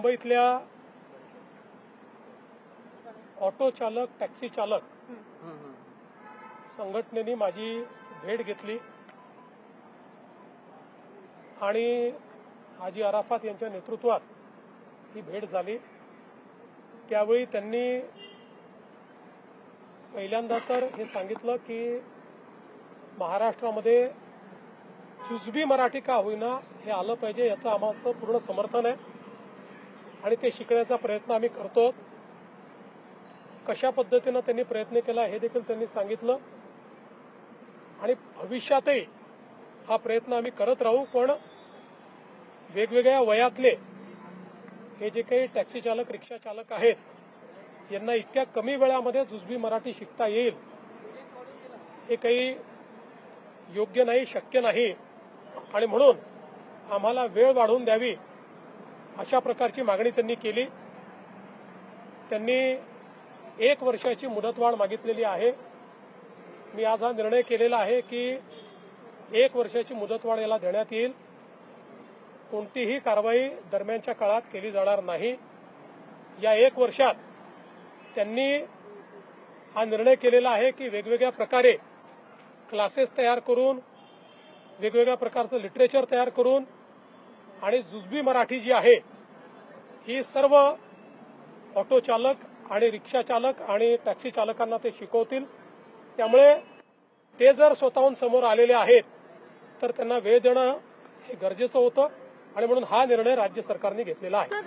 मुंबईतल्या ऑटो चालक टॅक्सी चालक संघटनेने माझी भेट घेतली आणि हाजी अराफात यांच्या नेतृत्वात ही भेट झाली। त्यावेळी त्यांनी पहिल्यांदा तर हे सांगितलं की महाराष्ट्रामध्ये जुजबी मराठी का होईना हे आलं पाहिजे, याचं आमचं पूर्ण समर्थन आहे आणि ते शिकण्याचा प्रयत्न आम्ही करतो। कशा पद्धतीने त्यांनी प्रयत्न केला हे देखील त्यांनी सांगितलं आणि भविष्यातही हा प्रयत्न आम्ही करत राहू। पण वेगवेगळ्या वयातले हे जे काही टॅक्सी चालक रिक्षा चालक आहेत यांना इतक्या कमी वेळामध्ये जुजबी मराठी शिकता येईल हे काही योग्य नाही, शक्य नाही आणि म्हणून आम्हाला वेळ वाढवून द्यावी अशा प्रकारची मागणी त्यांनी केली। त्यांनी 1 वर्षाची मुदतवाढ मागितलेली आहे। मी आज हा निर्णय केलेला आहे की 1 वर्षाची मुदतवाढ याला देण्यात येईल। कोणतीही कारवाई दरम्यानच्या काळात केली जाणार नाही। या 1 वर्षात त्यांनी हा निर्णय केलेला आहे की वेगवेगळ्या प्रकारे क्लासेस तयार करून, वेगवेगळ्या प्रकारचं लिटरेचर तयार करून आणि जुजबी मराठी जी आहे ही सर्व ऑटो चालक आणि रिक्षा चालक आणि टॅक्सी चालकांना ते शिकवतील। त्यामुळे ते जर स्वतःहून समोर आलेले आहेत तर त्यांना वेळ देणं हे गरजेचं होतं आणि म्हणून हा निर्णय राज्य सरकारने घेतलेला आहे।